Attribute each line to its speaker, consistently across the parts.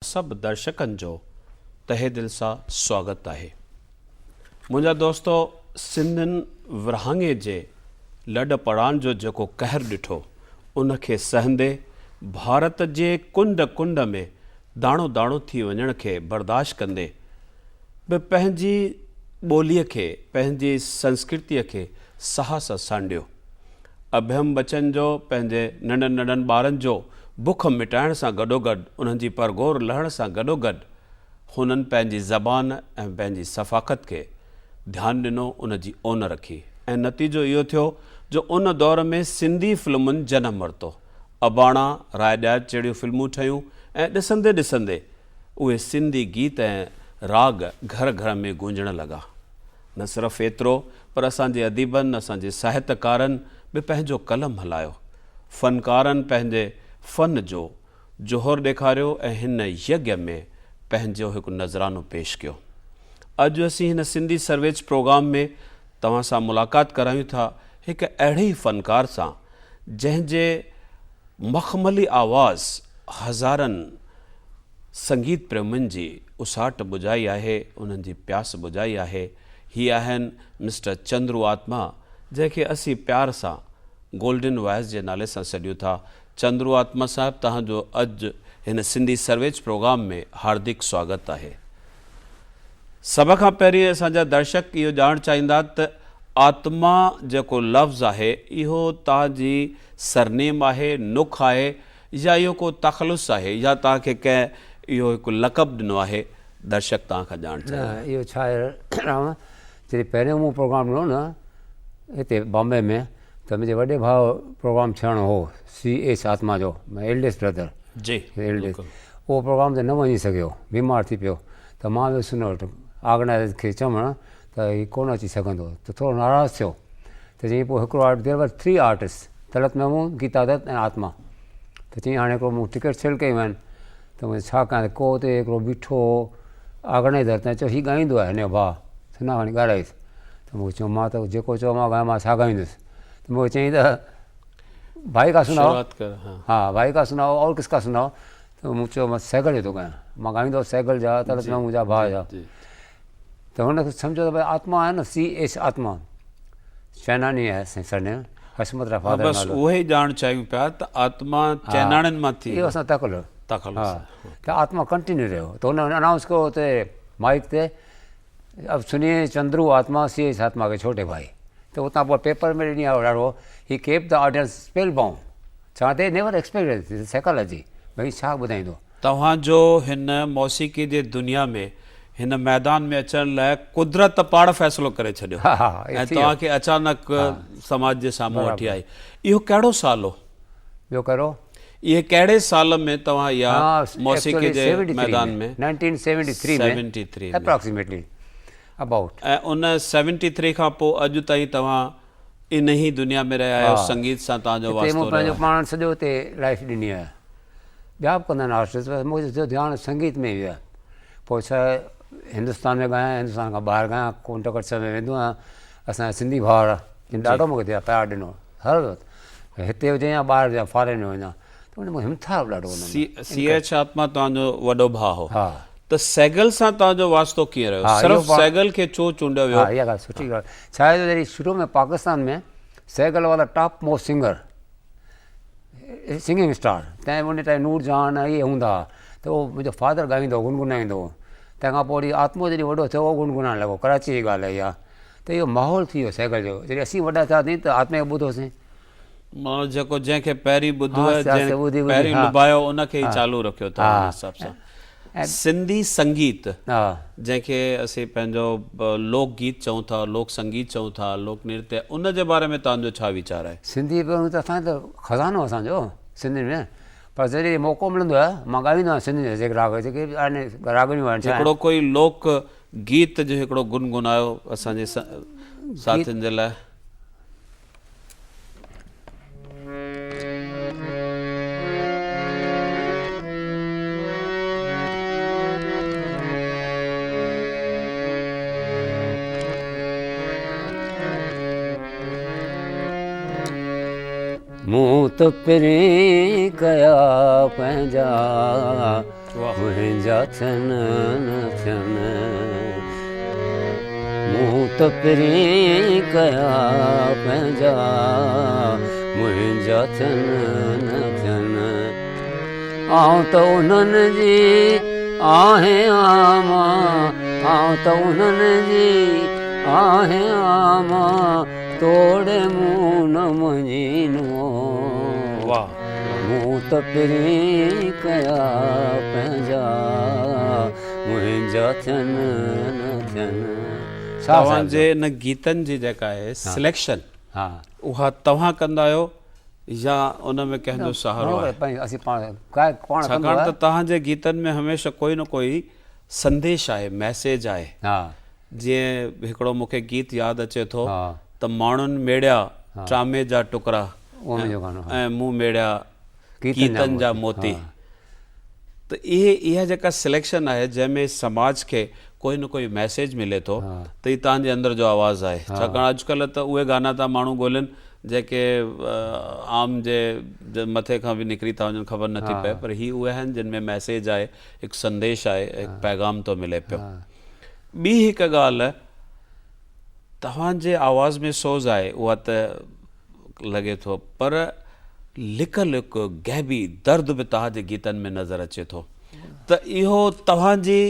Speaker 1: सभु दर्शकनि जो तहे दिल सां स्वागत आहे। मुंहिंजा दोस्तो, सिंधियुनि विरहाङे जे लॾ पड़ान जो जेको कहर ॾिठो उनखे सहंदे भारत जे कुंड कुंड में दाणो दाणो थी वञण खे बर्दाश्त कंदे बि पंहिंजी ॿोलीअ खे, पंहिंजी संस्कृतीअ खे साहस सां सांडियो। अभयम बच्चन जो पंहिंजे नंढनि नंढनि ॿारनि जो बुख मिटाइण सां गॾोगॾु, उन्हनि जी परगोर लहण सां गॾोगॾु हुननि पंहिंजी ज़बान ऐं पंहिंजी सफ़ाक़त खे ध्यानु ॾिनो, उन जी ओन रखी ऐं नतीजो इहो थियो जो उन दौर में सिंधी फिल्मुनि जनम वरितो। अबाणा, रायॾाद जहिड़ियूं फिल्मूं ठहियूं ऐं ॾिसंदे ॾिसंदे उहे सिंधी गीत ऐं राग घर घर में गूंजण लॻा। न सिर्फ़ु एतिरो, पर असांजे अदीबनि, असांजे साहित्यकारनि बि पंहिंजो कलम हलायो। फ़नकारनि पंहिंजे फ़न जो जोहर ॾेखारियो ऐं हिन यज्ञ में पंहिंजो हिकु नज़रानो पेश कयो। अॼु असीं हिन सिंधी सर्वेज प्रोग्राम में तव्हां सां मुलाक़ात करायूं था हिकु अहिड़े ई फ़नकार सां जंहिंजे मखमली आवाज़ हज़ारनि संगीत प्रेमियुनि जी उसाट बुझाई आहे, उन्हनि जी प्यास बुझाई आहे। ही आहिनि मिस्टर चंद्रू आत्मा, जंहिंखे असीं प्यार सां गोल्डन वॉइस जे नाले सां सॾियूं था। चंद्रू आत्मा साहिबु, तव्हांजो अॼु हिन सिंधी सर्वेज प्रोग्राम में हार्दिक स्वागत आहे। सभ खां पहिरीं असांजा दर्शक इहो ॼाणणु चाहींदा त आत्मा जेको लफ़्ज़ आहे इहो तव्हांजी सरनेम आहे, नुख आहे, या इहो को तख़लुस आहे, या तव्हांखे कंहिं इहो हिकु लक़ब ॾिनो आहे? दर्शक तव्हां खां ॼाणणु चाहिनि।
Speaker 2: इहो छा आहे राम, जॾहिं पहिरियों मूं प्रोग्राम ॾिनो न हिते बॉम्बे में, त मुंहिंजे वॾे भाउ प्रोग्राम थियणो हो, CH आत्मा जो, एल्डेस्ट ब्रदर
Speaker 1: जी।
Speaker 2: एल्डेस्ट, उहो प्रोग्राम ते न वञी सघियो, बीमार थी पियो। त मां वियुसि हुन वटि ऑर्गेनाइज़र खे चवणु त हीउ कोन अची सघंदो, त थोरो नाराज़ थियो। त चईं पोइ हिकिड़ो देर वर 3 आर्टिस्ट, तलत महमूद, गीता दत्त ऐं आत्मा। त चईं हाणे हिकिड़ो मूं टिकट सेल कयूं आहिनि, त मुंहिंजो छा कयां? को हुते हिकिड़ो बीठो ऑर्गेनाइज़र, त चयो हीउ ॻाईंदो आहे, हिन जो भाउ सुना खणी ॻाल्हाईसि। त मूंखे चयो, मां त जेको चयो मां ॻायां, मां छा ॻाईंदुसि? तो मुझे चाहिए था भाई का सुनाओ। हाँ, भाई का सुनाओ और किसका सुनाओ? तो मुझे मैं सैगल जो तो गाया, मां गाईंदो सैगल जा, तलत में मुंहिंजा भाउ जा। तो हुनखे सम्झो त भाई आत्मा आहे न, CH आत्मा, चैनानी आहे सरनेम, हशमत रा फादर
Speaker 1: बस उहे ई ॼाणणु चाहियूं पिया त आत्मा चैनाणनि मां थी।
Speaker 2: इहो असां तकल हाँ, त आत्मा कंटिन्यू रहियो। त हुन अनाउंस कयो हुते माइक ते, अब सुनिए चंद्रू आत्मा CH आत्मा के छोटे भाई। तो उतां पोइ पेपर में ॾिनी आहे ॾाढो, he kept the audience spell bound. छा ते नेवर एक्सपेक्टेड साइकोलॉजी, भई छा ॿुधाईंदो।
Speaker 1: तव्हांजो हिन मौसीक़ी जे दुनिया में, हिन मैदान में अचण लाइ कुदरत पाण फ़ैसिलो करे छॾियो ऐं तव्हांखे अचानक समाज जे साम्हूं वठी आई। इहो कहिड़ो साल हो?
Speaker 2: ॿियो कहिड़ो?
Speaker 1: इहे कहिड़े साल में तव्हां इहा मौसीक़ी जे मैदान में?
Speaker 2: 1973 में अप्रॉक्सीमेटली अबाउट।
Speaker 1: ऐं उन 73 खां पोइ अॼु ताईं तव्हां इन ई दुनिया में रहिया आहियो, संगीत सां तव्हांजो वास्तो
Speaker 2: मूं पंहिंजो पाण सॼो हिते लाइफ ॾिनी आहे। ॿिया बि कंदा आहिनि आर्टिस्ट, मुंहिंजो ध्यानु संगीत में वियो आहे। पोइ छा हिंदुस्तान में ॻायां, हिंदुस्तान खां ॿाहिरि ॻायां, कोन्ट कच्छ में वेंदो आहियां। असांजा सिंधी भाउर ॾाढो मूंखे प्यारु ॾिनो, हर वक़्तु, हिते हुजे या ॿाहिरि हुजे, फॉरेन में वञा, त हुन में हिमथायो ॾाढो।
Speaker 1: CH आत्मा तव्हांजो वॾो भाउ हो। हा, त सैगल सां तव्हांजो वास्तो कीअं रहियो? सिर्फ़ु सैगल खे छो चूंडियो वियो?
Speaker 2: हा, इहा ॻाल्हि सुठी ॻाल्हि। छा आहे, जॾहिं शुरू में पाकिस्तान में सैगल वाला top most singer, singing star, तंहिं उन टाइम नूर जहान इहे हूंदा हुआ, त उहो मुंहिंजो फादर ॻाईंदो, गुनगुनाईंदो। तंहिंखां पोइ वरी आत्मो जॾहिं वॾो थियो, उहो गुनगुनाइणु लॻो। कराची जी ॻाल्हि आहे इहा। त इहो माहौल थी वियो सैगल जो। जॾहिं असीं वॾा थियासीं त आत्मे खे ॿुधोसीं।
Speaker 1: माण्हू जेको जंहिंखे पहिरीं ॿुधो, पहिरीं लुभायो, उनखे ई चालू रखियो था हिसाब सां। सिंधी संगीत, जंहिंखे असीं पंहिंजो लोकगीत चऊं था, लोक संगीत चऊं था, लोक नृत्य, उन जे बारे में तव्हांजो छा वीचार आहे?
Speaker 2: सिंधी त असांजो त खज़ानो असांजो सिंधियुनि में, पर जॾहिं मौक़ो मिलंदो आहे मां ॻाईंदो आहियां सिंधियुनि जा जेके राग, जेके बि आहिनि रागणियूं आहिनि।
Speaker 1: हिकिड़ो कोई लोक गीत जो हिकिड़ो गुनगुनायो असांजे साथियुनि जे लाइ।
Speaker 2: मूं त पिरी कया पंहिंजा मुंहिंजा थियनि न थियनि मूं त पहिरीं कया पंहिंजा मुंहिंजा थियनि न थियनि आऊं त उन्हनि जी आहें आमा आऊं त उन्हनि जी आहें आमा तोड़े मूं न मञीनो
Speaker 1: वाह
Speaker 2: मूं त पहिरीं कया पंहिंजा मुंहिंजा थियनि न थियनि
Speaker 1: तव्हांजे इन गीतनि जी जेका आहे सिलेक्शन
Speaker 2: हा
Speaker 1: उहा तव्हां कंदा आहियो या उन में कंहिंजो सहारो आहे?
Speaker 2: असीं पाण गायक पाण कंदो
Speaker 1: छाकाणि
Speaker 2: आहे।
Speaker 1: त तव्हांजे गीतनि में हमेशह कोई न कोई संदेश आहे, मैसेज आहे।
Speaker 2: हा
Speaker 1: जीअं हिकिड़ो मूंखे गीत यादि अचे थो
Speaker 2: हा
Speaker 1: त माण्हुनि मेड़िया चामे जा टुकड़ा
Speaker 2: उहो मुंहिंजो गानो
Speaker 1: ऐं मूं मेड़िया
Speaker 2: गीतनि
Speaker 1: गीतनि जा मोती। त इहा जेका सिलेक्शन आहे जंहिंमें समाज खे कोई न कोई मैसेज मिले थो त ही तव्हांजे अंदरि जो आवाज़ु आहे। छाकाणि अॼुकल्ह त उहे गाना था माण्हू ॻोल्हनि जेके आम जे मथे खां बि निकिरी था वञनि, ख़बर नथी पए, पर ही उहे आहिनि जिन में मैसेज आहे, हिकु संदेश आहे, हिकु पैगाम थो मिले पियो। ॿी हिकु ॻाल्हि तव्हांजे आवाज़ में सोज़ आहे उहा त लॻे थो, पर लिकल हिकु गहबी दर्द बि तव्हांजे गीतनि में नज़र अचे थो। त इहो तव्हांजी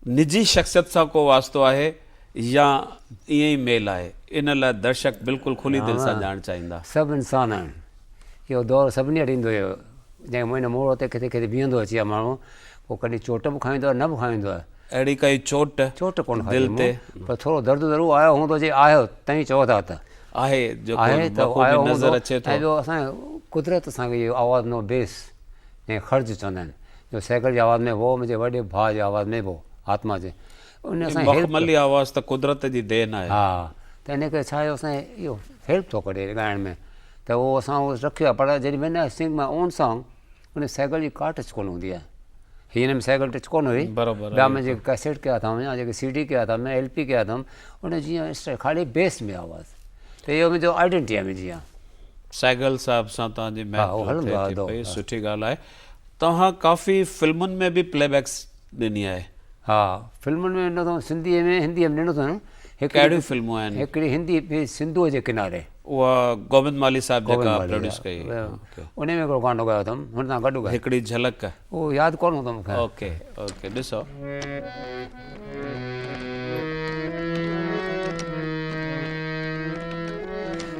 Speaker 1: निजी शख़्सियत सां को वास्तो आहे या ईअं ई मेल आहे? इन लाइ दर्शक बिल्कुलु खुली दिलि सां ॼाणणु चाहींदा।
Speaker 2: सभु इंसान आहिनि, इहो दौरु सभिनी वटि ईंदो हुयो। जंहिं मुंहिंजे मोड़ ते किथे किथे बीहंदो अची आहे माण्हू, पोइ कॾहिं चोट बि खाईंदो आहे न बि खाईंदो आहे।
Speaker 1: अहिड़ी काई चोट
Speaker 2: कोन
Speaker 1: दिलि ते
Speaker 2: पर थोरो दर्द ज़रूरु आयो हूंदो जे आयो तव्हीं चओ था त
Speaker 1: आहे जेको
Speaker 2: आहे त
Speaker 1: बख़ूबी
Speaker 2: आयो
Speaker 1: नज़र
Speaker 2: हूंदो।
Speaker 1: अचे थो।
Speaker 2: ऐं ॿियो असांजे कुदरत असांखे इहो आवाज़ नो बेस ऐं ख़र्चु चवंदा आहिनि, जो साइकिल जी आवाज़ में वो, मुंहिंजे वॾे भाउ जी आवाज़ में वो, आत्मा जे उन असांखे हेल्प
Speaker 1: मखमली आवाज़ त कुदरत जी देन आहे।
Speaker 2: हा त इन करे छा आहे असांखे इहो हेल्प थो करे ॻाइण में, त उहो असां उहो रखियो आहे। पर जॾहिं वेंदा आहियूं सिंग माई ओन सॉन्ग, उन साइकिल जी का टच कोन हूंदी आहे। हिन में साइकिल टच कोन हुई,
Speaker 1: बराबरि
Speaker 2: ॿिया में जेके कैसेट कया अथऊं या जेके CD कया अथऊं LP कया अथऊं, उन जीअं ख़ाली बेस में आवाज़ु, त इहो मुंहिंजो आइडेंटिटी आहे मुंहिंजी। आहे
Speaker 1: सैगल साहब सां तव्हांजी
Speaker 2: हलंदो
Speaker 1: महफ़िल
Speaker 2: आहे
Speaker 1: थिए थी
Speaker 2: दो,
Speaker 1: पई, सुठी ॻाल्हि आहे। तव्हां काफ़ी फिल्मुनि में बि प्लेबैक्स ॾिनी आहे।
Speaker 2: हा फिल्मुनि में ॾिनो अथऊं, सिंधीअ में हिंदीअ में ॾिनो अथऊं।
Speaker 1: कहिड़ियूं फिल्मूं आहिनि?
Speaker 2: हिकिड़ी हिंदी पे सिंधूअ जे किनारे,
Speaker 1: उहा गोविंद माली साहब जेका
Speaker 2: गोविंद माली,
Speaker 1: प्रोड्यूस कई।
Speaker 2: उन में हिकिड़ो गानो ॻायो अथऊं हुन सां गॾु ॻायो।
Speaker 1: हिकिड़ी झलक।
Speaker 2: उहो यादि कोन हूंदो मूंखे।
Speaker 1: ओके ओके ॾिसो।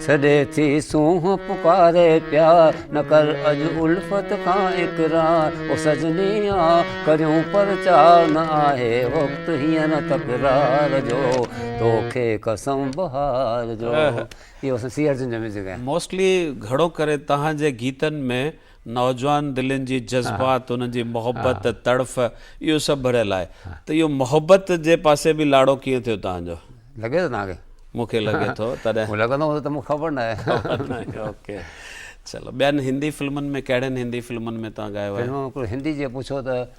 Speaker 2: सॾे थी सूंहुं पुकारे प्यार न कर अॼु उल्फत खां इक़रार, ओ सजनिया करियूं परचार न आहे वक़्तु हीअं न तकरार जो, तोखे कसम बहार जो। इहो असां सी अर्जुन जो म्यूज़िक आहे।
Speaker 1: मोस्टली घणो करे तव्हांजे गीतनि में नौजवान दिलनि जी जज़्बात, उन्हनि जी मोहबत, तड़फ़, इहो सभु भरियलु आहे। त इहो मोहबत जे पासे बि लाड़ो कीअं थियो तव्हांजो?
Speaker 2: लॻे थो तव्हांखे?
Speaker 1: मूंखे लॻे थो तॾहिं।
Speaker 2: लॻंदो हूंदो त मूंखे ख़बर न आहे।
Speaker 1: ओके चलो, ॿियनि हिंदी फिल्मुनि में कहिड़नि हिंदी फिल्मुनि में तव्हां ॻायो आहे?
Speaker 2: हिकिड़ो हिंदी जे पुछो त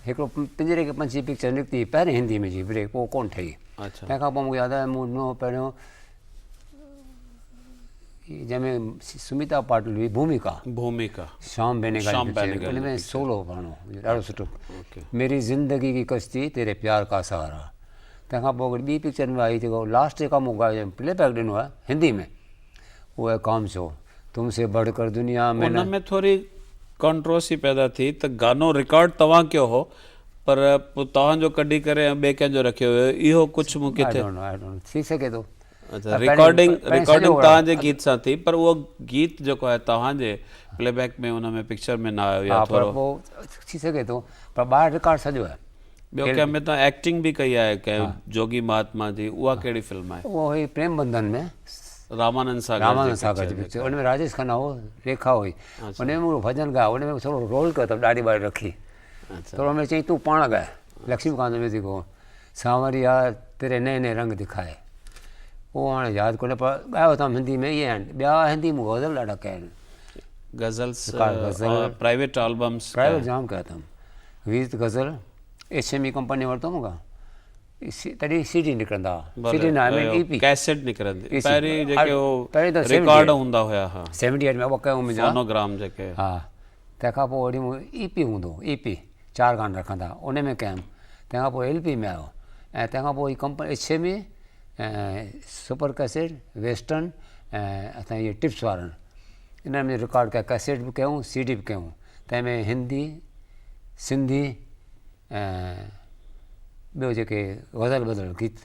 Speaker 2: हिकिड़ो पिंजरे खे पंछी पिक्चर निकिती पहिरीं हिंदी में जी ब्रेक, पोइ कोन ठही।
Speaker 1: अच्छा।
Speaker 2: तंहिंखां पोइ मूंखे यादि आहे मूं ॾिनो पहिरियों जंहिंमें सुमिता पाटिल हुई, भूमिका श्याम बेनेगल, उन में सोलो गानो ॾाढो सुठो, मेरी ज़िंदगी की कश्ती तेरे प्यार का सहारा। तंहिंखां पोइ ॿी पिक्चर में आई जेको लास्ट जेका मूं ॻायो प्लेबैक ॾिनो आहे हिंदी में, उहा आहे काम शो, तुमसे बढ़कर दुनिया में।
Speaker 1: उन में थोरी कॉन्ट्रोवर्सी पैदा थी त गानो रिकॉर्ड तव्हां कयो हो, पर पोइ तव्हांजो कढी करे ऐं ॿिए कंहिंजो रखियो हुयो, इहो कुझु मूंखे
Speaker 2: थी सघे थो।
Speaker 1: अच्छा, रिकॉर्डिंग तव्हांजे गीत सां थी, पर उहो गीत जेको आहे तव्हांजे प्लेबैक में उन में पिक्चर में न आयो या थोरो?
Speaker 2: पोइ थी सघे थो, पर ॿाहिरि रिकॉर्ड सॼो आहे।
Speaker 1: ॿियो कंहिं में तव्हां एक्टिंग बि कई आहे कंहिं जोगी महात्मा जी, उहा कहिड़ी फिल्म आहे?
Speaker 2: उहा हुई प्रेम बंधन में,
Speaker 1: रामानंद सागर
Speaker 2: जी पिक्चर। उन में राजेश खन्ना हो, रेखा हुई, उन में मूं भॼन ॻायो, उन में थोरो रोल कयो अथमि, ॾाढी बारी रखी। थोरो में चई तूं पाण ॻाए, लक्ष्मीकांत म्यूज़िक हो, सांवरिया तेरे नए नए रंग दिखाए, उहो हाणे यादि कोन्हे, पर ॻायो अथमि हिंदी में। इहे आहिनि ॿिया हिंदी मूं गज़ल ॾाढा कया आहिनि।
Speaker 1: Ghazals private albums?
Speaker 2: प्राइवेट जाम कया अथमि, वीत गज़ल HME कंपनी वरितो मूंखां, तॾहिं CD निकिरंदा हुआ, CD न EP,
Speaker 1: कैसेट निकिरंदी पहिरीं, जेके रिकॉर्ड हूंदा हुया।
Speaker 2: 78 में उहा कयूं मुंहिंजा
Speaker 1: फोनोग्राम जेके।
Speaker 2: हा तंहिंखां पोइ वरी मूं EP हूंदो EP 4 गाना रखंदा उन में कयमि तंहिंखां पोइ LP में आयो ऐं तंहिंखां पोइ ही कंपनी HA में सुपर कैसेट वेस्टर्न ऐं असां इहे टिप्स वारनि इन्हनि में रिकॉर्ड कया कैसेट बि कयूं CD बि कयूं तंहिंमें हिंदी सिंधी ऐं ॿियो जेके गज़ल बदल गीत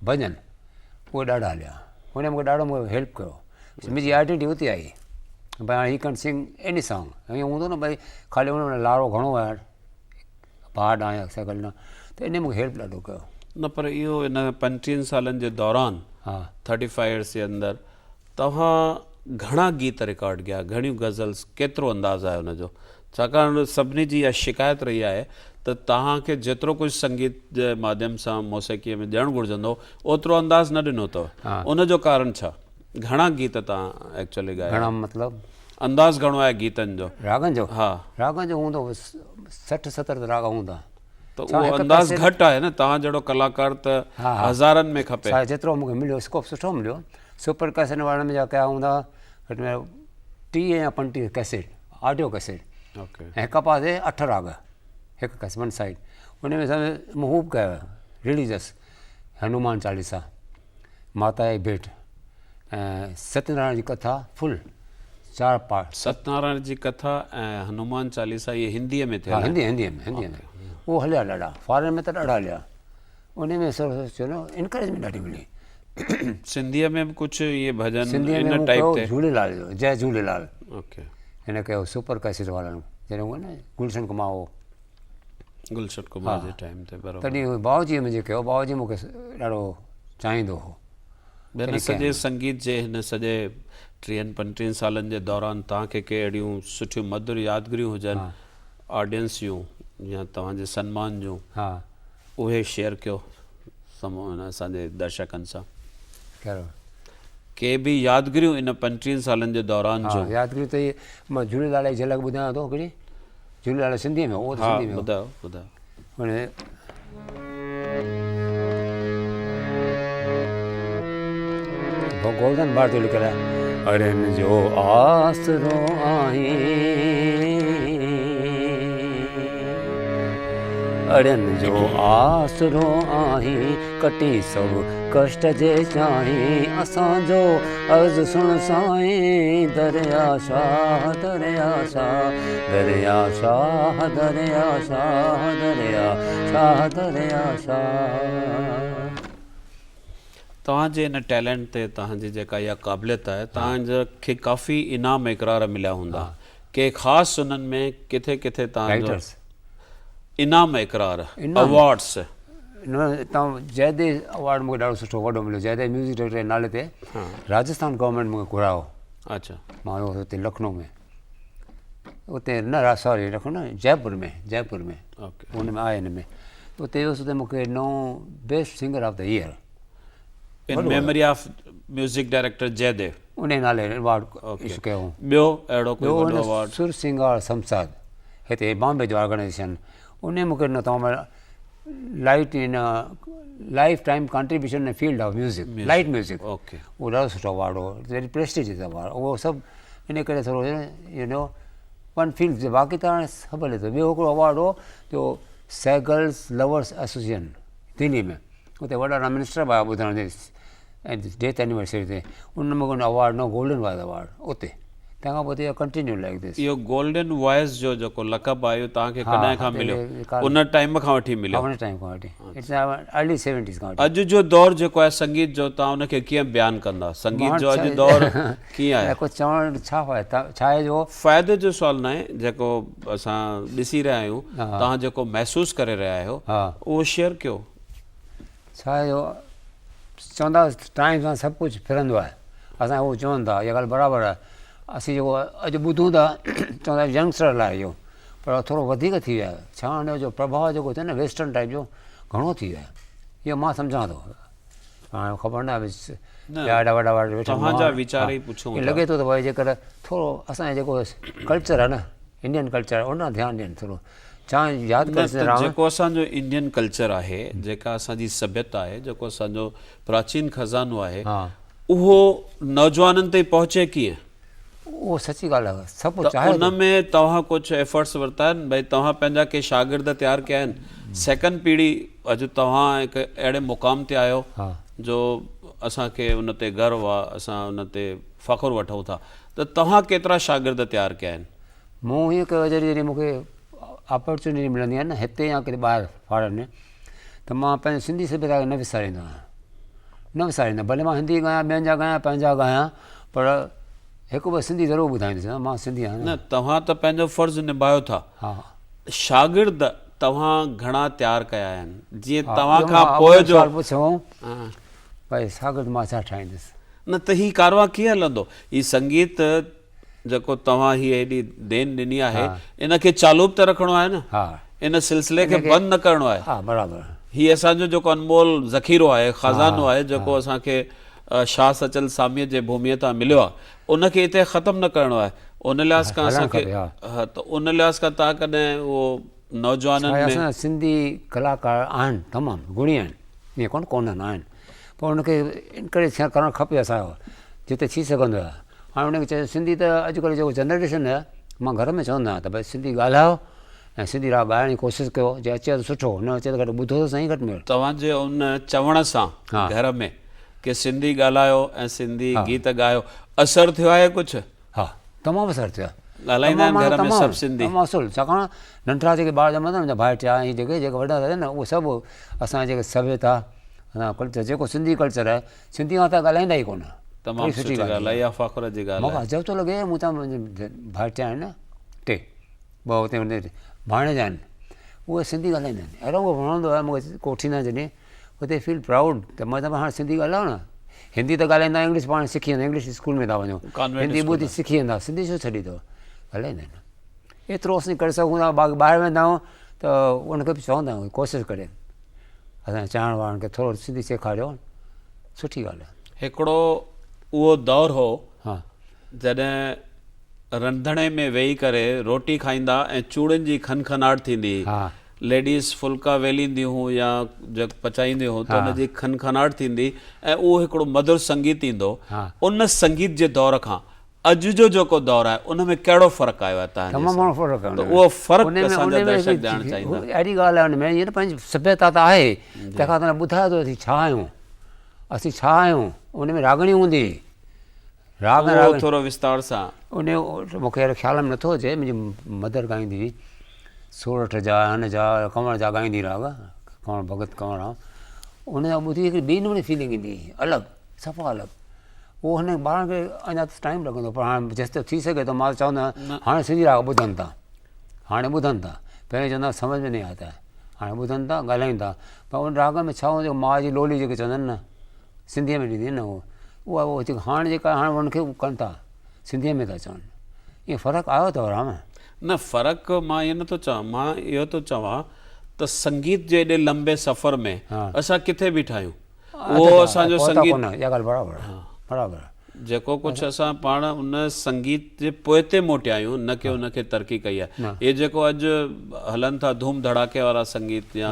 Speaker 2: भॼन उहे ॾाढा हलिया हुन मूंखे ॾाढो मूंखे हेल्प कयो मुंहिंजी आइडेंटिटी उते आई भई हाणे he can sing any song हीअं हूंदो न भई ख़ाली हुन में लारो घणो आहे पहाड़ आहे साइकिल न त इन मूंखे हेल्प ॾाढो कयो
Speaker 1: न पर इहो इन 35 सालनि जे दौरान
Speaker 2: हा
Speaker 1: 35 इयर्स जे अंदरि तव्हां घणा गीत रिकॉर्ड कया घणियूं गज़ल्स केतिरो अंदाज़ु आहे हुनजो छाकाणि सभिनी जी इहा शिकायत रही आहे त तव्हांखे जेतिरो कुझु संगीत जे माध्यम सां मौसीक़ीअ में ॾियणु घुरिजंदो ओतिरो अंदाज़ु न ॾिनो अथव उनजो कारण छा घणा गीत तव्हां एक्चुअली ॻाया
Speaker 2: घणा मतिलबु
Speaker 1: अंदाज़ु घणो आहे गीतनि जो
Speaker 2: रागनि जो
Speaker 1: हा
Speaker 2: रागनि जो हूंदो 60-70 राग हूंदा
Speaker 1: त उहो अंदाज़ु घटि आहे न तव्हां जहिड़ो कलाकार त हज़ारनि में खपे
Speaker 2: जेतिरो मूंखे मिलियो स्कोप सुठो मिलियो सुपर कैसेट वारनि में जा कया हूंदा घटि में 30 या 35 कैसेट ऑडियो कैसेट
Speaker 1: ओके
Speaker 2: ऐं हिकु पासे 8 राग हिकु कैसेट वन साइड उन में असां महूब कयो रिलीजियस हनुमान चालीसा माता जी भेट ऐं सत्यनारायण जी कथा फुल 4 पार्ट
Speaker 1: सत्यनारायण जी कथा ऐं हनुमान चालीसा इहे हिंदीअ में
Speaker 2: हा
Speaker 1: थियल
Speaker 2: हिंदीअ में उहो हलिया ॾाढा फॉरेन में त ॾाढा हलिया उन में चयो न इनकरेजमेंट ॾाढी मिली
Speaker 1: सिंधीअ में बि कुझु इहे भॼन
Speaker 2: सिंधीअ में
Speaker 1: इन
Speaker 2: मूं
Speaker 1: टाइप
Speaker 2: कयो
Speaker 1: ते
Speaker 2: झूलेलाल जो जय झूलेलाल
Speaker 1: ओके
Speaker 2: हिन कयो सुपर कैसेट वारनि जॾहिं उहो न गुलशन कुमार हो
Speaker 1: गुलशन कुमार जे टाइम ते बराबरि
Speaker 2: तॾहिं बाबूजीअ मुंहिंजे कयो बाबूजी मूंखे ॾाढो चाहींदो हो
Speaker 1: हिन सॼे संगीत जे हिन सॼे 30-35 सालनि जे दौरान तव्हांखे के अहिड़ियूं सुठियूं मधुर यादगिरियूं हुजनि ऑडियंस जूं या तव्हांजे सन्मान जूं
Speaker 2: हा
Speaker 1: उहे शेयर कयो असांजे दर्शकनि सां
Speaker 2: कहिड़ो
Speaker 1: के बि यादगिरियूं इन 35 सालनि जे दौरान
Speaker 2: हा
Speaker 1: जो
Speaker 2: यादगिरी त इहे मां झूलेलाल जी झलक ॿुधायां थो हिकिड़ी झूलेलाल सिंधीअ में उहो त
Speaker 1: हा
Speaker 2: सिंधी में हो।
Speaker 1: ॿुधायो ॿुधायो
Speaker 2: हाणे गोल्डन बार जो लिखियलु आहे अड़नि जो आसरो अड़नि जो आसरो आहीं कटी सभु कष्ट जे चाहीं असांजो अर्ज़ु सुण साईं दरिया शाह दरिया शाह दरिया शाह दरिया शाह दरिया शाह दरिया शाह
Speaker 1: तव्हांजे इन टैलेंट ते तव्हांजी जेका इहा क़ाबिलियत आहे तव्हांखे काफ़ी इनाम इक़रार मिलिया हूंदा के ख़ासि उन्हनि में किथे किथे तव्हांजो
Speaker 2: राइटर्स
Speaker 1: इनाम इक़रार अवॉर्ड्स
Speaker 2: तव्हां जयदेव अवॉर्ड मूंखे ॾाढो सुठो वॾो मिलियो जयदेव म्यूज़िक डायरेक्टर जे नाले ते राजस्थान गवर्नमेंट मूंखे घुरायो
Speaker 1: अच्छा
Speaker 2: मां वियो हुते लखनऊ में उते न सॉरी लखनऊ न जयपुर में
Speaker 1: ओके
Speaker 2: हुन में आहे हिन में उते वियुसि उते मूंखे नो best singer of the year
Speaker 1: in memory of music director Jaidev
Speaker 2: उन नाले अवॉर्ड इशू कयो
Speaker 1: ॿियो अहिड़ो कोई वॾो अवॉर्ड
Speaker 2: सुर सिंगार संसाद हिते बॉम्बे जो ऑर्गेनाइजेशन उन मूंखे न तव्हां light in life time contribution in field of music light music
Speaker 1: okay
Speaker 2: उहो ॾाढो सुठो अवॉर्ड हो वेरी प्रेस्टिजियस अवॉर्ड उहो सभु इन करे थोरो यू नो वन फील्ड बाक़ी त हाणे सभु हले थो ॿियो हिकिड़ो अवॉर्ड हो जो सैगल्स लवर्स एसोसिएशन दिल्ली में उते वॾा वॾा मिनिस्टर बि आया ॿुधण जे डेथ एनिवर्सरी ते उन में अवॉर्ड नो गोल्डन वॉइस अवॉर्ड उते तंहिंखां पोइ इहो कंटिन्यू लाइक दिस
Speaker 1: इहो गोल्डन वॉइस जो जेको लक़ब आहे इहो तव्हांखे कॾहिं खां मिलियो उन टाइम खां वठी मिलियो
Speaker 2: हुन टाइम खां वठी इट्स अर्ली 70s खां वठी
Speaker 1: अॼु जो दौर जेको आहे संगीत जो तव्हां उनखे कीअं बयानु कंदा संगीत जो अॼु दौर कीअं आहे
Speaker 2: कुझु चवण छा आहे जो
Speaker 1: फ़ाइदे जो सुवालु न आहे जेको असां ॾिसी रहिया आहियूं तव्हां जेको महसूसु करे रहिया आहियो उहो शेयर कयो
Speaker 2: छा आहे जो चवंदा टाइम सां सभु कुझु फिरंदो आहे असां उहो चवनि था इहा ॻाल्हि बराबरि आहे असीं जेको अॼु ॿुधूं था चवंदा यंगस्टर लाइ इहो पर थोरो वधीक थी वियो आहे छा हुन जो प्रभाव जेको थिए न वेस्टर्न टाइप जो घणो थी वियो आहे इहो मां सम्झां थो हाणे ख़बर न आहे ॾाढा वॾा लॻे थो त भई जेकर थोरो असांजो जेको कल्चर आहे न इंडियन कल्चर उन ॾांहुं ध्यानु ॾियनि थोरो छा यादि करे
Speaker 1: जेको असांजो इंडियन कल्चर आहे जेका असांजी सभ्यता आहे जेको असांजो प्राचीन खज़ानो आहे उहो नौजवाननि ताईं पहुचे कीअं
Speaker 2: उहो सची ॻाल्हि आहे, सभु
Speaker 1: त
Speaker 2: चाहे
Speaker 1: उन में तव्हां कुझु एफर्ट्स वरिता आहिनि भई तव्हां पंहिंजा के शागिर्द तयारु कया आहिनि? सेकंड पीढ़ी अॼु तव्हां हिकु अहिड़े मुक़ाम ते आहियो
Speaker 2: हा
Speaker 1: जो असांखे उन ते गर्व आहे, असां उन ते फ़ख़ुरु वठूं था, त तव्हां केतिरा शागिर्द तयारु कया आहिनि?
Speaker 2: मूं हीअं कयो जॾहिं मूंखे अपॉर्चुनिटी मिलंदी आहे न हिते या किथे ॿाहिरि फॉरेन में, त मां पंहिंजी सिंधी सभ्यता खे न विसारींदो आहियां, न विसारींदो, भले मां हिंदी ॻायां, ॿियनि जा ॻायां, पंहिंजा ॻायां, पर हिकु ॿ सिंधी ज़रूरु ॿुधाईंदुसि, मां सिंधी आहियां
Speaker 1: न तव्हां त पंहिंजो फ़र्ज़ु निभायो था।
Speaker 2: हा
Speaker 1: शागिर्द तव्हां घणा तयारु कया आहिनि? जीअं तव्हां खां पोइ जो
Speaker 2: पुछूं
Speaker 1: हा।
Speaker 2: भई शागिर्द मां छा ठाहींदुसि?
Speaker 1: न त हीउ कारवां कीअं हलंदो? हीउ संगीत जेको तव्हां हीअ हेॾी देन ॾिनी आहे इनखे चालू बि त रखिणो आहे न,
Speaker 2: हा
Speaker 1: इन सिलसिले खे बंदि न करिणो आहे।
Speaker 2: हा बराबरि।
Speaker 1: हीअ असांजो जेको अनमोल ज़ख़ीरो आहे, ख़ज़ानो आहे, जेको असांखे शाह सचल सामीअ जे भूमीअ तां मिलियो आहे, उनखे हिते ख़तमु न करिणो आहे। उन लिहाज़ खां असांखे हा त उन लिहाज़ खां तव्हां कॾहिं उहो नौजवाननि में
Speaker 2: असां सिंधी कलाकार आहिनि, तमामु गुणी आहिनि, ईअं कोन्हनि आहिनि, पर हुनखे इनकरेज करणु खपे असांजो जिते थी सघंदो आहे। हाणे हुनखे चए सिंधी त अॼुकल्ह जेको जनरेशन आहे, मां घर में चवंदो आहियां त भई सिंधी ॻाल्हायो ऐं सिंधी राग ॻाइण जी कोशिशि कयो, जे अचे त सुठो, न अचे त घटि ॿुधो त साईं घटि में घटि।
Speaker 1: तव्हांजे उन चवण सां घर में की सिंधी ॻाल्हायो ऐं सिंधी गीत ॻायो, असरु थियो आहे कुझु?
Speaker 2: हा तमामु असरु थियो आहे।
Speaker 1: ॻाल्हाईंदा आहिनि घर में सभु सिंधी?
Speaker 2: तमामु असुलु, छाकाणि नंढड़ा जेके ॿार ॼमंदा आहिनि न, भाइटिया ऐं जेके वॾा था थियनि न, उहे सभु असांजे जेके सभ्यता कल्चर, जेको सिंधी कल्चर आहे, सिंधी मां त ॻाल्हाईंदा ई कोन।
Speaker 1: तमामु सुठी ॻाल्हि आहे, इहा फ़ख़ुर जी ॻाल्हि
Speaker 2: मूंखे
Speaker 1: आहे।
Speaker 2: अजब थो लॻे, मूं त भाइटिया आहिनि न टे, ॿ हुते भाणेजा आहिनि, उहे सिंधी ॻाल्हाईंदा आहिनि, अहिड़ो वणंदो आहे मूंखे कोठी न जॾहिं हुते फील प्राउड, त मां चवां हाणे सिंधी ॻाल्हायो न, हिंदी त ॻाल्हाईंदा, इंग्लिश पाण सिखी वेंदा, इंग्लिश स्कूल में था वञूं, हिंदी ॿुधी सिखी वेंदा, सिंधी छो छॾी अथव? ॻाल्हाईंदा आहिनि। एतिरो असीं करे सघूं था, बाक़ी ॿाहिरि वेंदा आहियूं त उनखे बि चवंदा आहियूं कोशिशि करे असांजे चाहण वारनि खे थोरो सिंधी सेखारियो, सुठी ॻाल्हि आहे।
Speaker 1: हिकिड़ो उहो दौरु हो
Speaker 2: हा
Speaker 1: जॾहिं रंधिणे में वेही करे रोटी खाईंदा ऐं चूड़नि जी खनखनाहट थींदी हुई,
Speaker 2: हा
Speaker 1: लेडीज़ फुल्का वेलींदियूं हुयूं या पचाईंदियूं हुयूं, त उनजी खनखनाहट थींदी ऐं उहो हिकिड़ो मधुर संगीत ईंदो। उन संगीत जे दौर खां अॼु जो जेको दौरु आहे उन में कहिड़ो फ़र्क़ु आयो आहे तव्हांजे?
Speaker 2: तमामु फ़र्क़ु आहे।
Speaker 1: उहो फ़र्क़ु असांजा दर्शक ॼाणणु चाहींदा।
Speaker 2: अहिड़ी ॻाल्हि आहे हुन में, हीअ पंहिंजी सभ्यता त आहे, तंहिंखां त ॿुधायो थो असीं छा आहियूं, असीं छा आहियूं। उन में रागणी हूंदी, राग
Speaker 1: थोरो विस्तार सां
Speaker 2: उन मूंखे अहिड़ो ख़्याल में नथो अचे, मुंहिंजी मदर गाईंदी हुई, सोरठ जा हिन जा कंवर जा गाईंदी राग, कंवर भगत कंवर आहे, उनजा ॿुधी हिकिड़ी ॿी नमूने फीलिंग ईंदी हुई, अलॻि, सफ़ा अलॻि। उहो हिन ॿारनि खे अञा त टाइम लॻंदो, पर हाणे जेसिताईं थी सघे त मां चवंदो आहियां हाणे सिंधी राग ॿुधनि था, हाणे ॿुधनि था, पहिरीं चवंदा सम्झ में न आता है, हाणे ॿुधनि था, ॻाल्हाइनि था, पर उन राग में छा हूंदो, माउ जी लोली जेके चवंदा आहिनि न, सिंधीअ में ॾींदी आहिनि न, उहा जेका हाणे जेका हाणे उनखे कनि था, सिंधीअ में था चवनि, ईअं फ़र्क़ु आयो अथव राम?
Speaker 1: न फ़र्क़ु मां ईअं नथो चवां, मां इहो थो चवां त संगीत जे एॾे लंबे सफ़र में असां किथे बीठा आहियूं, उहो असांजो संगीत,
Speaker 2: इहा ॻाल्हि बराबरि आहे, बराबरि आहे।
Speaker 1: जेको कुझु असां पाण उन संगीत जे पोइ ते मोटिया आहियूं, न की उनखे तरक़ी कई आहे। इहे जेको अॼु हलनि था धूम धड़ाके वारा संगीत या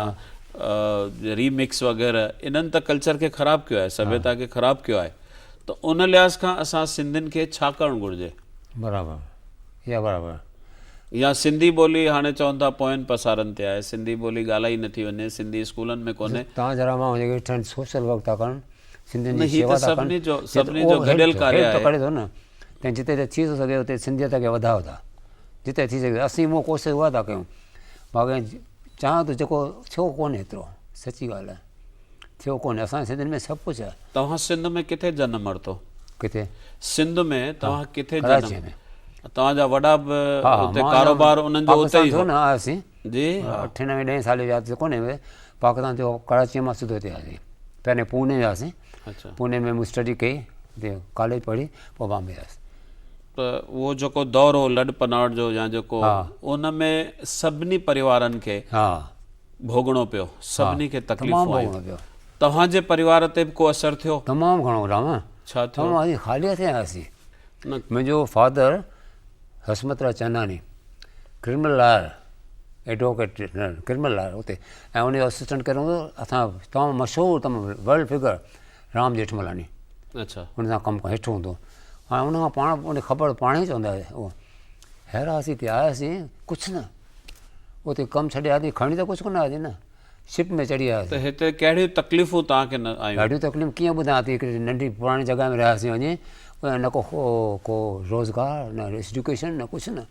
Speaker 1: रीमिक्स वग़ैरह, इन्हनि त कल्चर खे ख़राबु कयो आहे, सभ्यता खे ख़राबु कयो आहे। त उन लिहाज़ खां असां सिंधियुनि खे छा करणु घुरिजे?
Speaker 2: बराबरि, इहा बराबरि।
Speaker 1: या सिंधी ॿोली हाणे चवनि था पोयनि पसारनि ते आहे, सिंधी ॿोली ॻाल्हाई नथी वञे, सिंधी स्कूलनि में कोन्हे।
Speaker 2: तव्हां जरा माण्हू जेके ठहनि सोशल वर्क था कनि, सिंधियुनि जी सेवा था कनि,
Speaker 1: सभिनी जो गॾियल कार्य आहे,
Speaker 2: करे थो न, त जिते थी थो सघे उते सिंधियत खे वधायो था, जिते थी सघे असीं उहो कोशिशि उहा था कयूं। बाक़ी चाहियां त जेको थियो कोन्हे एतिरो, सची ॻाल्हि आहे, थियो कोन्हे, असांजे सिंधियुनि में सभु कुझु आहे।
Speaker 1: तव्हां सिंध में किथे जनम वरितो?
Speaker 2: किथे?
Speaker 1: सिंध में तव्हां किथे
Speaker 2: कराची में।
Speaker 1: तव्हांजा वॾा बि उते कारोबार उन्हनि जो उते ई हो
Speaker 2: न आयासीं
Speaker 1: जी?
Speaker 2: 98 10 साल यादि कोन्हे, पाकिस्तान थियो, कराची मां सिधो हिते आयासीं, पहिरें पूने वियासीं, पूने में मूं स्टडी कई, हिते कॉलेज पढ़ी, पोइ बॉम्बे वियासीं।
Speaker 1: त उहो जेको दौरु हो लॾ पनाड़ जो या जेको, उन में सभिनी परिवारनि खे भोगणो पियो, सभिनी खे तकलीफ़ूं आयूं। तव्हांजे परिवार ते बि को असरु थियो?
Speaker 2: तमामु घणो राम।
Speaker 1: छा थियो?
Speaker 2: असीं ख़ाली हथे आयासीं। मुंहिंजो father Hasmatrao Chandani, criminal lawyer, advocate criminal lawyer हुते, ऐं उनजो असिस्टेंट कयो हूंदो असां तमामु मशहूरु तमामु वर्ल्ड फिगर राम जेठमलानी,
Speaker 1: अच्छा,
Speaker 2: हुन सां कमु हेठि हूंदो। हाणे उनखां पाण उन ख़बर पाण ई चवंदा उहो हैरासीं थी आयासीं कुझु न उते कमु छॾे आयासीं खणी त कुझु कोन आयासीं न शिप में चढ़ी
Speaker 1: त
Speaker 2: आयासीं
Speaker 1: हिते कहिड़ियूं तकलीफ़ूं तव्हांखे न आयूं?
Speaker 2: ॾाढियूं तकलीफ़ कीअं ॿुधायां थी हिकिड़ी नंढी पुराणी जॻह में रहियासीं वञी न को रोज़गार न एजुकेशन न कुझु न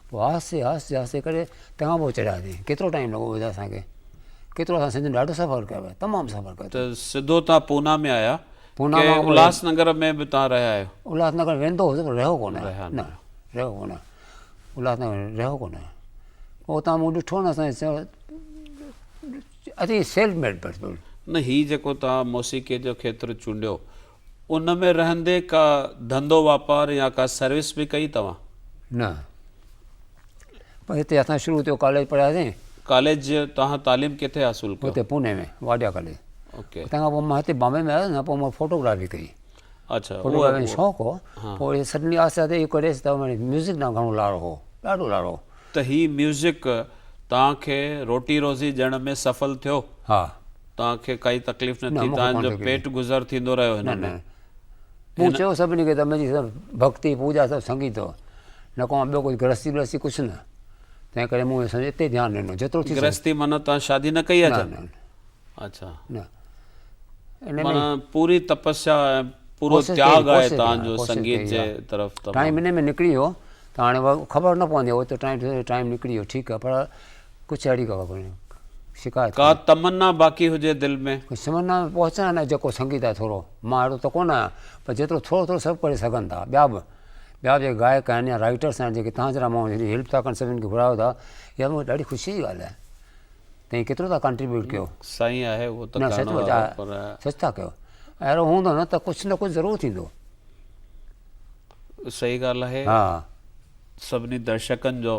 Speaker 2: पोइ आहिस्ते आहिस्ते आहिस्ते करे तंहिंखां पोइ चढ़ियासीं केतिरो टाइम लॻो ॿुधाए असांखे केतिरो असां सिंधियुनि ॾाढो सफ़र कयो आहे तमामु सफ़र कयो
Speaker 1: त सिधो तव्हां पूना में आया
Speaker 2: पूना
Speaker 1: की
Speaker 2: मां
Speaker 1: उल्हासनगर में बि तव्हां रहिया आहियो?
Speaker 2: उल्हासनगर वेंदो हुउसि पर रहियो कोन
Speaker 1: रहिया
Speaker 2: न रहियो कोन उल्हासनगर रहियो कोन पोइ उतां मूं ॾिठो न असांजे अति सेल्फ मेड पर्सन
Speaker 1: न हीउ जेको तव्हां मौसीक़ीअ जो खेत्र चूंडियो उन में रहंदे का धंधो वापारु या का सर्विस बि कई तव्हां?
Speaker 2: न पर हिते असां शुरू थियो कॉलेज पढ़ियासीं
Speaker 1: कॉलेज तव्हां तालीम किथे हासिलु कयो?
Speaker 2: हुते पुणे में वाडिया कॉलेज
Speaker 1: ओके
Speaker 2: तंहिंखां पोइ मां हिते बॉम्बे में आयुसि न पोइ मां फोटोग्राफी कई
Speaker 1: अच्छा
Speaker 2: फोटोग्राफी जो शौक़ु हो पोइ सडनली आहिस्ते आहिस्ते इहो करेसि त म्यूज़िक न घणो लाड़ो हो ॾाढो लाड़ो हो
Speaker 1: त हीउ म्यूज़िक तव्हांखे रोटी रोज़ी ॾियण में सफल थियो?
Speaker 2: हा
Speaker 1: तव्हांखे काई तकलीफ़ न
Speaker 2: न,
Speaker 1: थी?
Speaker 2: मूंखे
Speaker 1: तव्हांजो
Speaker 2: कोन तकलीफ़।
Speaker 1: पेट गुज़र थींदो रहियो हिन
Speaker 2: न
Speaker 1: में?
Speaker 2: न मूं चयो सभिनी खे त मुंहिंजी सभु भक्ति पूॼा सभु संगीत हो न को ॿियो कुझु गृहस्थी व्रहस्थी कुझु न तंहिं करे मूं हिते ध्यानु ॾिनो जेतिरो थी सघे
Speaker 1: गृहस्थी माना तव्हां शादी न कई आहे
Speaker 2: न
Speaker 1: छा?
Speaker 2: न
Speaker 1: अच्छा
Speaker 2: न इन में
Speaker 1: माना पूरी तपस्या ऐं पूरो
Speaker 2: कोशिशि
Speaker 1: त्याग
Speaker 2: कई,
Speaker 1: आहे
Speaker 2: कोशिशि
Speaker 1: तव्हांजो
Speaker 2: कई,
Speaker 1: संगीत
Speaker 2: कोशिशि
Speaker 1: जे
Speaker 2: कई,
Speaker 1: तरफ़ तमामु।
Speaker 2: टाइम इन में निकिरी वियो त हाणे ख़बर न पवंदी आहे उहो त टाइम निकिरी वियो ठीकु आहे पर कुझु अहिड़ी का कोन्हे शिकायत
Speaker 1: का तमन्ना बाक़ी हुजे दिलि में?
Speaker 2: कुझु समझ में पहुचण न जेको संगीत आहे थोरो मां अहिड़ो त कोन आहियां पर जेतिरो थोरो थोरो सभु करे सघनि था ॿिया जेके गायक आहिनि या राइटर्स आहिनि जेके तव्हां जहिड़ा माण्हू हेॾी हेल्प था कनि सभिनि खे घुरायो था इहा मूंखे ॾाढी ख़ुशी जी ॻाल्हि आहे तव्हां केतिरो था कंट्रीब्यूट कयो
Speaker 1: साईं आहे उहो त
Speaker 2: न
Speaker 1: करणो
Speaker 2: सचमुच
Speaker 1: आहे, पर
Speaker 2: सच था कयो अहिड़ो हूंदो न त कुझु न कुझु ज़रूरु थींदो
Speaker 1: सही ॻाल्हि आहे।
Speaker 2: हा
Speaker 1: सभिनी दर्शकनि जो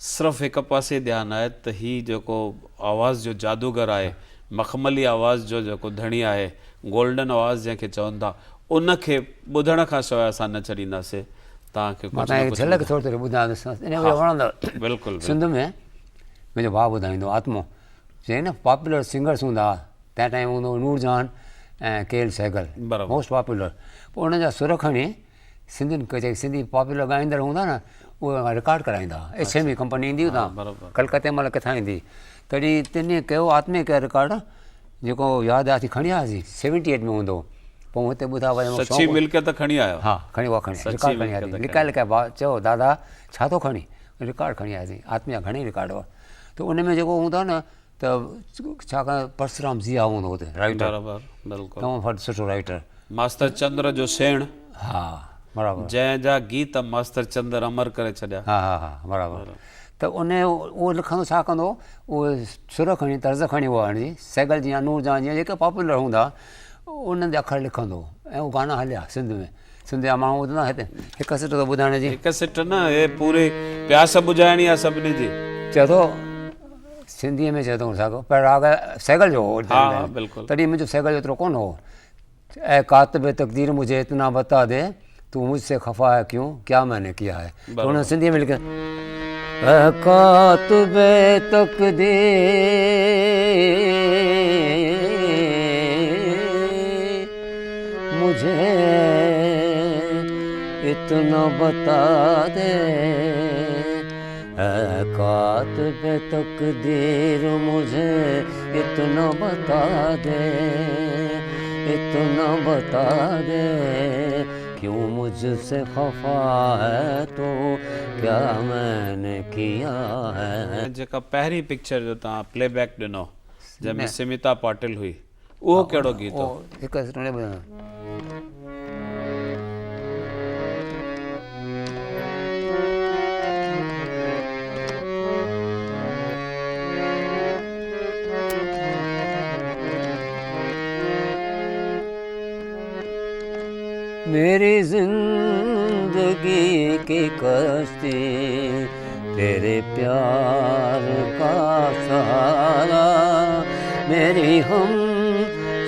Speaker 1: सिर्फ़ु हिकु पासे ध्यानु आहे त हीउ जेको आवाज़ जो जादूगर आहे मखमली आवाज़ जो जेको धणी आहे गोल्डन आवाज़ जंहिंखे चवनि था उनखे ॿुधण खां सवाइ असां न छॾींदासीं तव्हांखे
Speaker 2: मां
Speaker 1: कुझु न
Speaker 2: तव्हांखे झलक थोरी थोरी ॿुधायां इन में वणंदव
Speaker 1: बिल्कुलु
Speaker 2: सिंध में मुंहिंजो भाउ ॿुधाईंदो आत्मो चई न पॉपुलर सिंगर्स हूंदा तंहिं टाइम हूंदो नूरजहान ऐं के एल सहगल
Speaker 1: बराबरि।
Speaker 2: मोस्ट पॉपुलर पोइ उनजा सुर खणी सिंधियुनि खे जेके सिंधी पॉपुलर ॻाईंदड़ हूंदा न उहे रिकॉर्ड कराईंदा HMV कंपनी ईंदी हुतां
Speaker 1: बराबरि।
Speaker 2: कलकत्ते महिल किथां ईंदी तॾहिं तिने कयो आत्मे कयो रिकॉर्ड जेको यादि आहे खणी आयासीं 78 में हूंदो पोइ हुते ॿुधा वरी
Speaker 1: सची मिल्कियत खणी आयो?
Speaker 2: हा खणी उहा खणी रिकॉर्ड खणी आयासीं लिकाए लिकाए भाउ चयो दादा छा थो खणी रिकॉर्ड खणी आयासीं आत्मे जा घणेई रिकॉर्ड हुआ त उन में जेको हूंदो न त छाकाणि परशुराम ज़िया हूंदो हुते राइटर
Speaker 1: बराबरि बिल्कुलु।
Speaker 2: तमामु वॾो सुठो राइटर
Speaker 1: मास्तर चंद्र जो सेण
Speaker 2: हा बराबरि
Speaker 1: जंहिंजा गीत मास्तर चंद्र अमर करे छॾिया।
Speaker 2: हा हा हा बराबरि त उहो लिखंदो छा कंदो उहो सुर खणी तर्ज़ खणी उहा हणी सैगल जी या नूरजहान जीअं जेके पॉपुलर हूंदा उन्हनि जा अखर लिखंदो ऐं उहे गाना हलिया सिंध में सिंध जा माण्हू ॿुधंदा हिते हिकु सिट थो ॿुधाइण जी
Speaker 1: हिकु सिट न हे पूरी प्यास बुझाइणी आहे सभिनी जी।
Speaker 2: चए थो सिंधीअ में चए थो पर राग सैगल जो हो
Speaker 1: हा हा बिल्कुलु।
Speaker 2: तॾहिं मुंहिंजो सैगल एतिरो कोन हो ऐं कातिब तक़दीर मुझे इतना बता दे तू मुझसे खफा है क्यों क्या मैंने किया है तो उन्होंने सिंधी में लिखा ऐ कातिब तक़दीर मुझे इतना बता दे कातिब तक़दीर मुझे इतना बता दे क्यों मुझसे खफा है तो क्या मैंने किया है।
Speaker 1: जेका पहिरीं पिक्चर जो तव्हां प्लेबैक ॾिनो जंहिंमें स्मिता पाटिल हुई उहो कहिड़ो गीत हो?
Speaker 2: हिकु सेकंड ॿुधायां मेरी जिंदगी की कश्ती तेरे प्यार का सहारा मेरी हम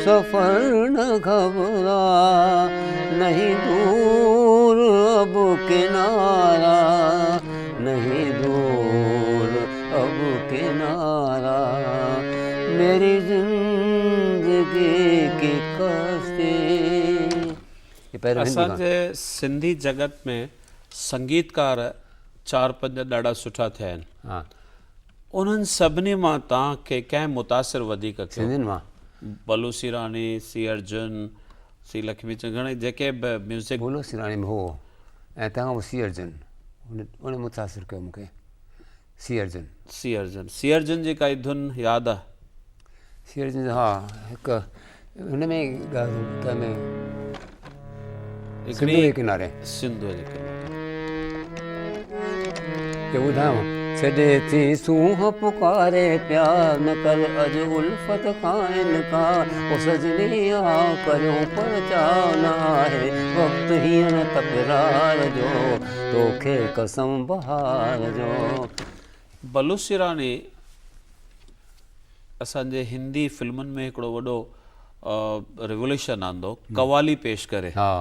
Speaker 2: सफर न घबरा नहीं दूर अब किनारा नहीं दूर अब किनारा मेरी जिंदगी की कश्ती ये पहिरियों हिंदी गानो।
Speaker 1: असांजे सिंधी जगत में संगीतकार 4-5 ॾाढा सुठा थिया आहिनि।
Speaker 2: हा
Speaker 1: उन्हनि सभिनी मां तव्हांखे कंहिं मुतासिर वधीक कयो?
Speaker 2: सिंधियुनि मां
Speaker 1: बलू सिरानी, सी अर्जुन, सी लक्ष्मी चंद, घणेई जेके बि म्यूज़िक।
Speaker 2: बोलो सिराणी में हो ऐं तंहिंखां पोइ सी अर्जुन, उन मुतासिर कयो मूंखे। सी अर्जुन
Speaker 1: सी अर्जुन जी काई धुन यादि आहे?
Speaker 2: सी अर्जुन हा हिकु हुन में कंहिंमें सिंधु जे किनारे
Speaker 1: सिंधु जे किनारे
Speaker 2: ये ॿुधायांव। छॾे थी सूंह पुकारे प्यार न कर अॼु उल्फत खां इनकार, ओ सजनी आ करियो पर चा न आहे वक़्तु हींअर तकरार जो, तोखे कसम बहार जो।
Speaker 1: बलू सिरानी असांजे हिंदी फिल्मुनि में हिकिड़ो वॾो रिवोल्यूशन आंदो, कवाली पेश करे।
Speaker 2: हा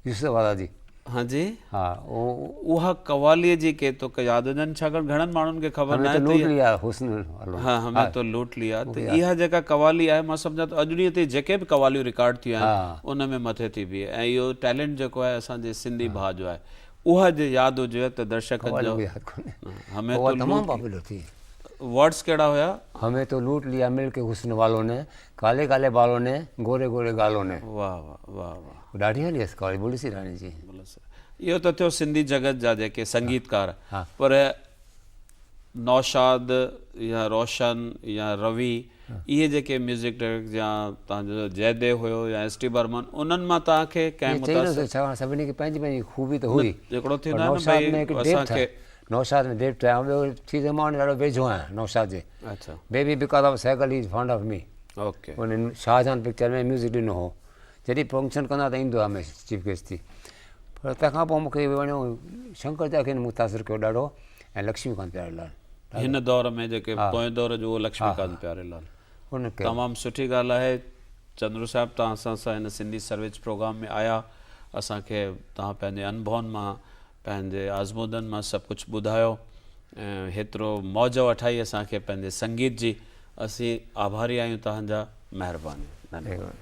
Speaker 2: यूसुफ वाला जी।
Speaker 1: हाँ जी,
Speaker 2: हा
Speaker 1: उहा कवालीअ जी के तो यादि हुजनि, छाकाणि घणनि माण्हुनि खे ख़बर न आहे
Speaker 2: हा
Speaker 1: हमें तो लूट लिया। त इहा जेका कवाली आहे मां सम्झां थो अॼु ॾींहं ते जेके बि कवालियूं रिकॉर्ड थियूं आहिनि उन में मथे थी बीहे, ऐं इहो टैलेंट जेको आहे असांजे सिंधी भाउ जो आहे, उहा जे यादि हुजे त दर्शकनि जो हमें तो
Speaker 2: तमामु पॉपुलर थी।
Speaker 1: वर्ड्स कहिड़ा हुया?
Speaker 2: हमें तो लूट लिया मिल के हुस्न वालों ने, काले काले बालों ने, गोरे गोरे गालों ने।
Speaker 1: वाह वाह वाह वाह,
Speaker 2: ॾाढी हली आहे कवाली बोली सिराणी जी।
Speaker 1: इहो त थियो सिंधी जगत जा जेके संगीतकार, पर नौशाद या रोशन या रवि, इहे जेके म्यूज़िक डायरेक्टर या तव्हांजो जयदेव हुयो या एस टी बर्मन, उन्हनि मां तव्हांखे कंहिं मुतासिर?
Speaker 2: छाकाणि सभिनी खे पंहिंजी पंहिंजी ख़ूबी त हुई।
Speaker 1: हिकिड़ो थींदो आहे न भई असांखे
Speaker 2: नौशाद में डेट ठाहियां, ॿियो थी त मां ॾाढो वेझो आहियां नौशाद जे।
Speaker 1: अच्छा,
Speaker 2: baby because of cycle is fond of me.
Speaker 1: Okay,
Speaker 2: उन शाहजहान पिक्चर में म्यूज़िक ॾिनो हो, जॾहिं फंक्शन कंदा त ईंदो आहे हमेशह चीफ गेस्ट थी। पर तंहिंखां पोइ मूंखे वणियो शंकर जा खे मुतासिर कयो ॾाढो, ऐं लक्ष्मीकांत प्यारेलाल
Speaker 1: हिन दौर में जेके पोएं दौर जो उहो लक्ष्मीकांत प्यारेलाल।
Speaker 2: हुनखे
Speaker 1: तमामु सुठी ॻाल्हि आहे चंद्रू साहिबु, तव्हां असां सां हिन सिंधी सर्विस प्रोग्राम में आया, असांखे तव्हां पंहिंजे अनुभवनि मां, पंहिंजे आज़मूदनि मां सभु कुझु ॿुधायो, ऐं हेतिरो मौज वठाई असांखे पंहिंजे संगीत जी। असीं आभारी आहियूं तव्हांजा। महिरबानी, धन्यवाद।